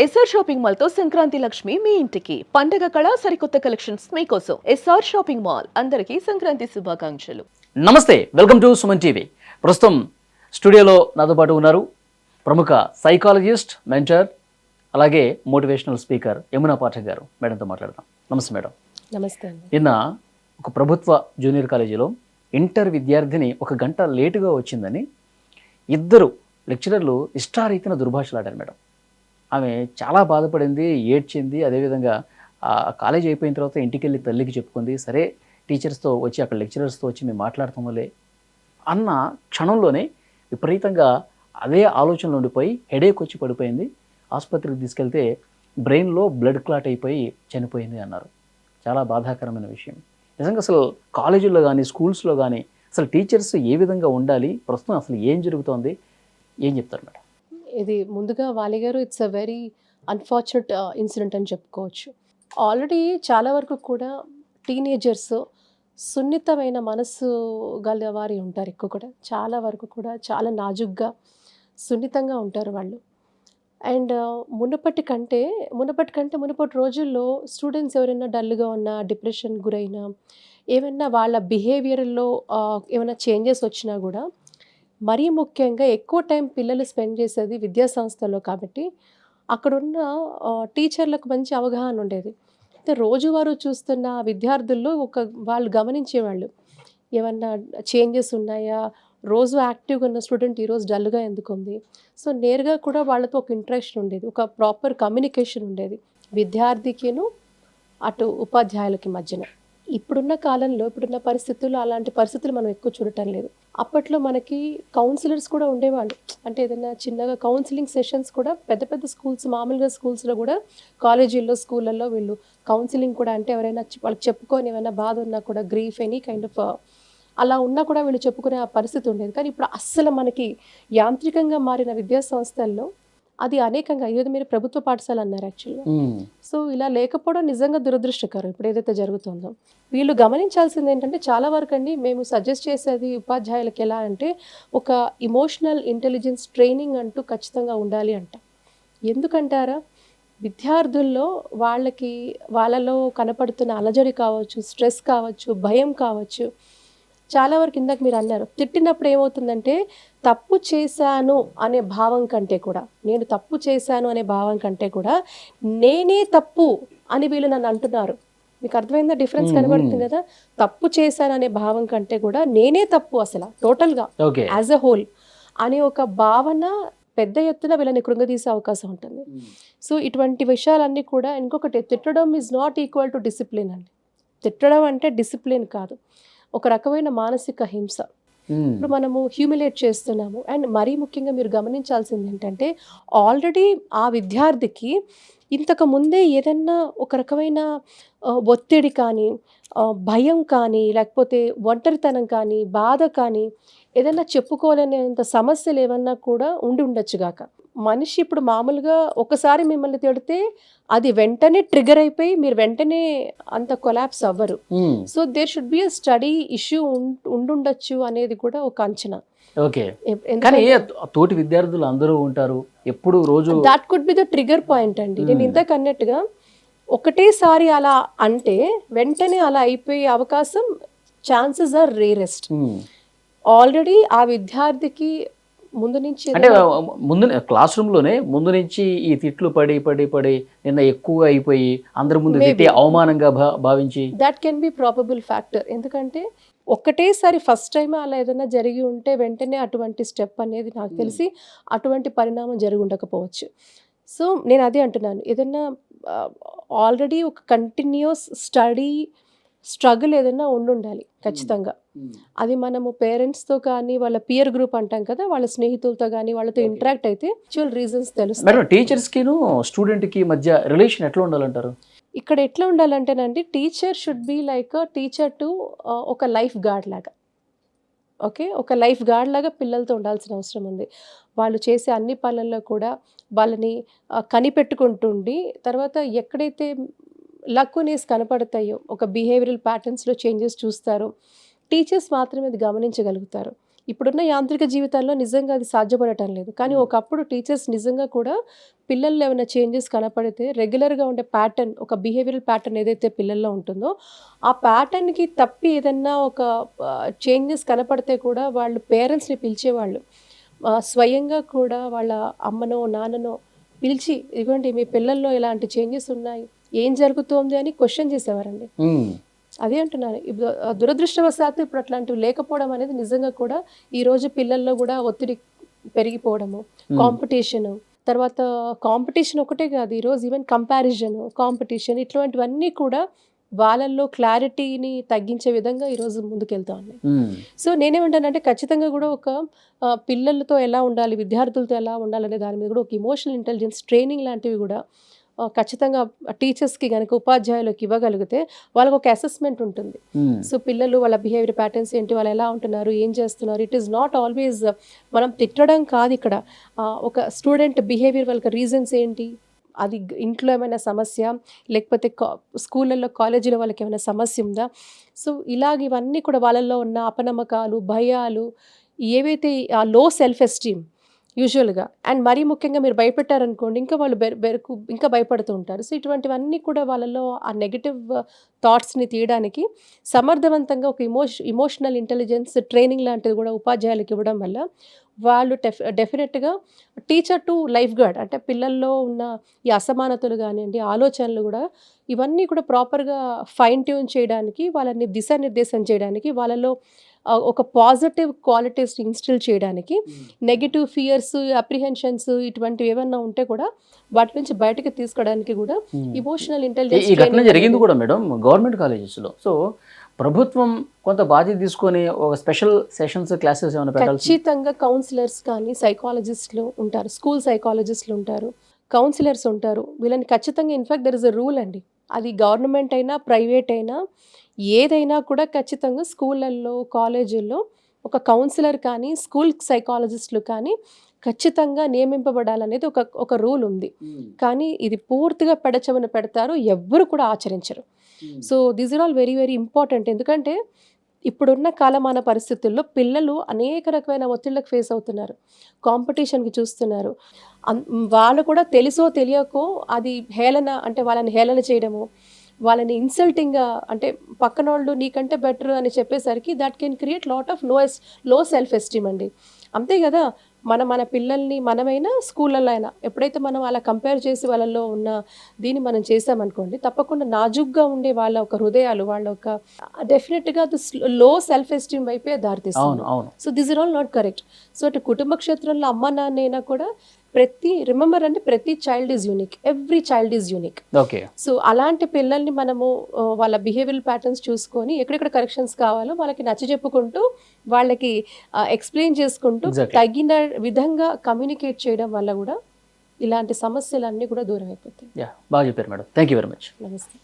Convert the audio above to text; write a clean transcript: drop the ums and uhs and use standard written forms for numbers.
SR shopping mall తో సంక్రాంతి లక్ష్మి మీ ఇంటికి పండగ కళ సరికొత్త కలెక్షన్స్ మీకోసం ఎస్ఆర్ షాపింగ్ మాల్ అందరికీ సంక్రాంతి శుభాకాంక్షలు. నమస్తే, వెల్కమ్ టు సుమన్ టీవీ. ప్రస్తుతం స్టూడియోలో నాతో పాటు ఉన్నారు ప్రముఖ సైకాలజిస్ట్, మెంటర్, అలాగే మోటివేషనల్ స్పీకర్ యమునా పాఠక్ గారు. మేడంతో మాట్లాడదాం. నమస్తే మేడం. నమస్తే అండి. నిన్న ఒక ప్రభుత్వ జూనియర్ కాలేజీలో ఇంటర్ విద్యార్థిని 1 గంట లేటుగా వచ్చిందని ఇద్దరు లెక్చరర్లు ఇష్టారీతిన దుర్భాషలాడారు మేడం. ఆమె చాలా బాధపడింది, ఏడ్చింది. అదేవిధంగా కాలేజ్ అయిపోయిన తర్వాత ఇంటికి వెళ్ళి తల్లికి చెప్పుకుంది. సరే, టీచర్స్తో వచ్చి అక్కడ లెక్చరర్స్తో వచ్చి మేము మాట్లాడతాములే అన్న క్షణంలోనే విపరీతంగా అదే ఆలోచనలు ఉండిపోయి హెడేక్ వచ్చి పడిపోయింది. ఆసుపత్రికి తీసుకెళ్తే బ్రెయిన్లో బ్లడ్ క్లాట్ అయిపోయి చనిపోయింది అన్నారు. చాలా బాధాకరమైన విషయం. నిజంగా అసలు కాలేజీల్లో కానీ స్కూల్స్లో కానీ అసలు టీచర్స్ ఏ విధంగా ఉండాలి, ప్రస్తుతం అసలు ఏం జరుగుతోంది, ఏం చెప్తారు మేడం? ఇది ముందుగా వాలి గారు, it's a very unfortunate incident అని చెప్పుకోవచ్చు. ఆల్రెడీ చాలా వరకు కూడా టీనేజర్స్ సున్నితమైన మనసు గల వారి ఉంటారు. ఎక్కువ కూడా చాలా వరకు కూడా చాలా నాజుగ్గా సున్నితంగా ఉంటారు వాళ్ళు. అండ్ మునుపటి రోజుల్లో స్టూడెంట్స్ ఎవరైనా డల్గా ఉన్నా, డిప్రెషన్ గురైనా, ఏమైనా వాళ్ళ బిహేవియర్లో ఏమైనా చేంజెస్ వచ్చినా కూడా మరీ ముఖ్యంగా ఎక్కువ టైం పిల్లలు స్పెండ్ చేసేది విద్యా సంస్థల్లో కాబట్టి అక్కడున్న టీచర్లకు మంచి అవగాహన ఉండేది. అయితే రోజువారీ చూస్తున్న విద్యార్థుల్లో వాళ్ళు గమనించేవాళ్ళు, ఏమన్నా చేంజెస్ ఉన్నాయా, రోజు యాక్టివ్గా ఉన్న స్టూడెంట్ ఈరోజు డల్గా ఎందుకుంది. సో నేరుగా కూడా వాళ్ళతో ఒక ఇంట్రాక్షన్ ఉండేది, ఒక ప్రాపర్ కమ్యూనికేషన్ ఉండేది విద్యార్థికిను అటు ఉపాధ్యాయులకి మధ్యన. ఇప్పుడున్న కాలంలో, ఇప్పుడున్న పరిస్థితుల్లో అలాంటి పరిస్థితులు మనం ఎక్కువ చూడటం లేదు. అప్పట్లో మనకి కౌన్సిలర్స్ కూడా ఉండేవాళ్ళు. అంటే ఏదైనా చిన్నగా కౌన్సిలింగ్ సెషన్స్ కూడా పెద్ద పెద్ద స్కూల్స్, మామూలుగా స్కూల్స్లో కూడా, కాలేజీల్లో, స్కూళ్ళల్లో వీళ్ళు కౌన్సిలింగ్ కూడా, అంటే ఎవరైనా వాళ్ళకి చెప్పుకొని ఏమైనా బాధ ఉన్నా కూడా, గ్రీఫ్ ఎనీ కైండ్ ఆఫ్ అలా ఉన్నా కూడా వీళ్ళు చెప్పుకునే ఆ పరిస్థితి ఉండేది. కానీ ఇప్పుడు అస్సలు మనకి యాంత్రికంగా మారిన విద్యా సంస్థల్లో అది అనేకంగా, ఈరోజు మీరు ప్రభుత్వ పాఠశాల అన్నారు యాక్చువల్గా. సో ఇలా లేకపోవడం నిజంగా దురదృష్టకరం ఇప్పుడు ఏదైతే జరుగుతుందో. వీళ్ళు గమనించాల్సింది ఏంటంటే, చాలా వరకు అండి మేము సజెస్ట్ చేసేది ఉపాధ్యాయులకి ఎలా అంటే, ఒక ఇమోషనల్ ఇంటెలిజెన్స్ ట్రైనింగ్ అంటూ ఖచ్చితంగా ఉండాలి అంట. ఎందుకంటారా, విద్యార్థుల్లో వాళ్ళలో కనపడుతున్న అలజడి కావచ్చు, స్ట్రెస్ కావచ్చు, భయం కావచ్చు, చాలా వరకు ఇందాక మీరు అన్నారు, తిట్టినప్పుడు ఏమవుతుందంటే తప్పు చేశాను అనే భావం కంటే కూడా, నేను తప్పు చేశాను అనే భావం కంటే కూడా నేనే తప్పు అని వీళ్ళు నన్ను అంటున్నారు. మీకు అర్థమైందా డిఫరెన్స్? కనబడుతుంది కదా. తప్పు చేశాను అనే భావం కంటే కూడా నేనే తప్పు అసలు టోటల్గా యాజ్ అ హోల్ అనే ఒక భావన పెద్ద ఎత్తున వీళ్ళని కృంగదీసే అవకాశం ఉంటుంది. సో ఇటువంటి విషయాలన్నీ కూడా. ఇంకొకటి, తిట్టడం is not equal to discipline అండి. తిట్టడం అంటే డిసిప్లిన్ కాదు, ఒక రకమైన మానసిక హింస. ఇప్పుడు మనము హ్యూమిలేట్ చేస్తున్నాము. అండ్ మరీ ముఖ్యంగా మీరు గమనించాల్సింది ఏంటంటే, ఆల్రెడీ ఆ విద్యార్థికి ఇంతకు ముందే ఏదన్నా ఒక రకమైన ఒత్తిడి కానీ, భయం కానీ, లేకపోతే ఒంటరితనం కానీ, బాధ కానీ, ఏదైనా చెప్పుకోలేనంత సమస్యలు ఏమన్నా కూడా ఉండొచ్చు గాక. మనిషి ఇప్పుడు మామూలుగా ఒకసారి మిమ్మల్ని తిడితే అది వెంటనే ట్రిగర్ అయిపోయి మీరు వెంటనే అంత కొలాప్స్ అవ్వరు. So there should be a study issue ఉండుండొచ్చు అనేది కూడా ఒక అంచనా. ఓకే, కానీ తోటి విద్యార్థులు అందరూ ఉంటారు ఎప్పుడు రోజు. That could be the trigger point అండి. నేను ఇంతకు అన్నట్టుగా ఒకటేసారి అలా అంటే వెంటనే అలా అయిపోయే అవకాశం, ఛాన్సెస్ ఆర్ రేరెస్ట్. ఆల్రెడీ ఆ విద్యార్థికి ముందు నుంచి, అంటే ముందు క్లాస్ రూమ్లోనే ముందు నుంచి ఈ తిట్లు పడి పడి పడి నిన్న ఎక్కువగా అయిపోయి అందరి ముందు తిట్టి అవమానంగా భావించి, that can be probable factor. ఎందుకంటే ఒక్కటేసారి ఫస్ట్ టైం అలా ఏదైనా జరిగి ఉంటే వెంటనే అటువంటి స్టెప్ అనేది, నాకు తెలిసి అటువంటి పరిణామం జరిగి ఉండకపోవచ్చు. సో నేను అదే అంటున్నాను, ఏదైనా ఆల్రెడీ ఒక కంటిన్యూస్ స్ట్రగుల్ ఏదైనా ఉండాలి ఖచ్చితంగా. అది మనము పేరెంట్స్తో కానీ, వాళ్ళ పియర్ గ్రూప్ అంటాం కదా, వాళ్ళ స్నేహితులతో కానీ, వాళ్ళతో ఇంటరాక్ట్ అయితే యాక్చువల్ రీజన్స్ తెలుస్తాయి. టీచర్స్కిను స్టూడెంట్కి మధ్య రిలేషన్ ఎట్లా ఉండాలంటారు? ఇక్కడ ఎట్లా ఉండాలంటేనండి, teacher should be like teacher to ఒక లైఫ్ గార్డ్ లాగా. ఓకే, ఒక లైఫ్ గార్డ్ లాగా పిల్లలతో ఉండాల్సిన అవసరం ఉంది. వాళ్ళు చేసే అన్ని పనుల్లో కూడా వాళ్ళని కనిపెట్టుకుంటుండి, తర్వాత ఎక్కడైతే లక్కునేస్ కనపడతాయో, ఒక బిహేవియరల్ ప్యాటర్న్స్లో చేంజెస్ చూస్తారో టీచర్స్ మాత్రమే అది గమనించగలుగుతారు. ఇప్పుడున్న యాంత్రిక జీవితాల్లో నిజంగా అది సాధ్యపడటం లేదు. కానీ ఒకప్పుడు టీచర్స్ నిజంగా కూడా పిల్లల్లో ఏమైనా చేంజెస్ కనపడితే రెగ్యులర్‌గా ఉండే ప్యాటర్న్, ఒక బిహేవియరల్ ప్యాటర్న్ ఏదైతే పిల్లల్లో ఉంటుందో, ఆ ప్యాటర్న్‌కి తప్పి ఏదన్నా ఒక చేంజెస్ కనపడితే కూడా వాళ్ళు పేరెంట్స్‌ని పిలిచేవాళ్ళు. స్వయంగా కూడా వాళ్ళ అమ్మనో, నాన్ననో పిలిచి, ఇదిగోండి మీ పిల్లల్లో ఇలాంటి చేంజెస్ ఉన్నాయి, ఏం జరుగుతోంది అని క్వెషన్ చేసేవారండి. అదే అంటున్నాను. ఇప్పుడు దురదృష్టవశాత్తు ఇప్పుడు అట్లాంటివి లేకపోవడం అనేది నిజంగా కూడా ఈరోజు పిల్లల్లో కూడా ఒత్తిడి పెరిగిపోవడము, కాంపిటీషను, తర్వాత కాంపిటీషన్ ఒకటే కాదు, ఈరోజు ఈవెన్ కంపారిజన్, కాంపిటీషన్ ఇట్లాంటివన్నీ కూడా వాళ్ళల్లో క్లారిటీని తగ్గించే విధంగా ఈరోజు ముందుకెళ్తా ఉన్నాయి. సో నేనేమంటానంటే ఖచ్చితంగా కూడా ఒక పిల్లలతో ఎలా ఉండాలి, విద్యార్థులతో ఎలా ఉండాలనే దాని మీద కూడా ఒక ఇమోషనల్ ఇంటెలిజెన్స్ ట్రైనింగ్ లాంటివి కూడా ఖచ్చితంగా టీచర్స్కి కనుక ఉపాధ్యాయులకు ఇవ్వగలిగితే వాళ్ళకి ఒక అసెస్మెంట్ ఉంటుంది. సో పిల్లలు వాళ్ళ బిహేవియర్ ప్యాటర్న్స్ ఏంటి, వాళ్ళు ఎలా ఉంటున్నారు, ఏం చేస్తున్నారు. ఇట్ ఈస్ నాట్ ఆల్వేస్ మనం తిట్టడం కాదు ఇక్కడ. ఒక స్టూడెంట్ బిహేవియర్ వాళ్ళకి రీజన్స్ ఏంటి, అది ఇంట్లో ఏమైనా సమస్య, లేకపోతే స్కూళ్ళల్లో కాలేజీలో వాళ్ళకి ఏమైనా సమస్య ఉందా. సో ఇవన్నీ కూడా వాళ్ళల్లో ఉన్న అపనమ్మకాలు, భయాలు, ఏవైతే ఆ లో సెల్ఫ్ ఎస్టీమ్ యూజువల్గా, అండ్ మరీ ముఖ్యంగా మీరు భయపెట్టారనుకోండి ఇంకా వాళ్ళు బెరుకు ఇంకా భయపడుతూ ఉంటారు. సో ఇటువంటివన్నీ కూడా వాళ్ళలో ఆ నెగటివ్ థాట్స్ని తీయడానికి సమర్థవంతంగా ఒక ఇమోషనల్ ఇంటెలిజెన్స్ ట్రైనింగ్ లాంటిది కూడా ఉపాధ్యాయులకు ఇవ్వడం వల్ల వాళ్ళు డెఫినెట్గా టీచర్ టు లైఫ్ గార్డ్, అంటే పిల్లల్లో ఉన్న ఈ అసమానతలు కానివ్వండి, ఆలోచనలు కూడా ఇవన్నీ కూడా ప్రాపర్గా ఫైన్ ట్యూన్ చేయడానికి, వాళ్ళని దిశానిర్దేశం చేయడానికి, వాళ్ళలో ఒక పాజిటివ్ క్వాలిటీస్ ఇన్స్టిల్ చేయడానికి, నెగిటివ్ ఫియర్స్, అప్రిహెన్షన్స్ ఇటువంటివి ఏమన్నా ఉంటే కూడా వాటి నుంచి బయటకు తీసుకోవడానికి కూడా ఇమోషనల్ ఇంటెలిజెన్స్ ఈ ఘటన జరిగింది కూడా మేడం గవర్నమెంట్ కాలేజెస్లో. సో ప్రభుత్వం కొంత బాధ్యత తీసుకొని ఒక స్పెషల్ సెషన్స్ క్లాసెస్ ఏమైనా పెట్టాలి. ఖచ్చితంగా కౌన్సిలర్స్ కానీ సైకాలజిస్టులు ఉంటారు, స్కూల్ సైకాలజిస్టులు ఉంటారు, కౌన్సిలర్స్ ఉంటారు. వీళ్ళని ఖచ్చితంగా, in fact there is a rule అండి, అది గవర్నమెంట్ అయినా ప్రైవేట్ అయినా ఏదైనా కూడా ఖచ్చితంగా స్కూళ్ళల్లో కాలేజీల్లో ఒక కౌన్సిలర్ కానీ స్కూల్ సైకాలజిస్టులు కానీ ఖచ్చితంగా నియమింపబడాలనేది ఒక రూల్ ఉంది. కానీ ఇది పూర్తిగా పెడచెవిన పెడతారు, ఎవ్వరు కూడా ఆచరించరు. So these are all very very important. ఎందుకంటే ఇప్పుడున్న కాలమాన పరిస్థితుల్లో పిల్లలు అనేక రకమైన ఒత్తిళ్ళకు ఫేస్ అవుతున్నారు, కాంపిటీషన్కి చూస్తున్నారు. వాళ్ళు కూడా తెలుసో తెలియకో అది హేళన, అంటే వాళ్ళని హేళన చేయడము, వాళ్ళని ఇన్సల్టింగ్గా, అంటే పక్కనోళ్ళు నీకంటే బెటర్ అని చెప్పేసరికి that can create lot of లో సెల్ఫ్ ఎస్టీమ్ అండి. అంతే కదా, మన పిల్లల్ని మనమైనా స్కూళ్ళల్లో అయినా ఎప్పుడైతే మనం అలా కంపేర్ చేసి వాళ్ళల్లో ఉన్న దీన్ని మనం చేసామనుకోండి, తప్పకుండా నాజుగ్గా ఉండే వాళ్ళ ఒక హృదయాలు, వాళ్ళ ఒక డెఫినెట్గా లో సెల్ఫ్ ఎస్టీమ్ వైపే దారితీస్తుంది. So this is all not correct. So అటు కుటుంబ క్షేత్రంలో అమ్మ నాన్న అయినా కూడా రిమెంబర్ అంటే ప్రతి child is unique, every child is unique. Okay. So అలాంటి పిల్లల్ని మనము వాళ్ళ బిహేవియరల్ ప్యాటర్న్స్ చూసుకొని ఎక్కడెక్కడ కరెక్షన్స్ కావాలో వాళ్ళకి నచ్చ చెప్పుకుంటూ, వాళ్ళకి ఎక్స్ప్లెయిన్ చేసుకుంటూ తగిన విధంగా కమ్యూనికేట్ చేయడం వల్ల కూడా ఇలాంటి సమస్యలన్నీ కూడా దూరం అయిపోతాయి. బాగా చెప్పారు madam. Thank you very much. నమస్తే.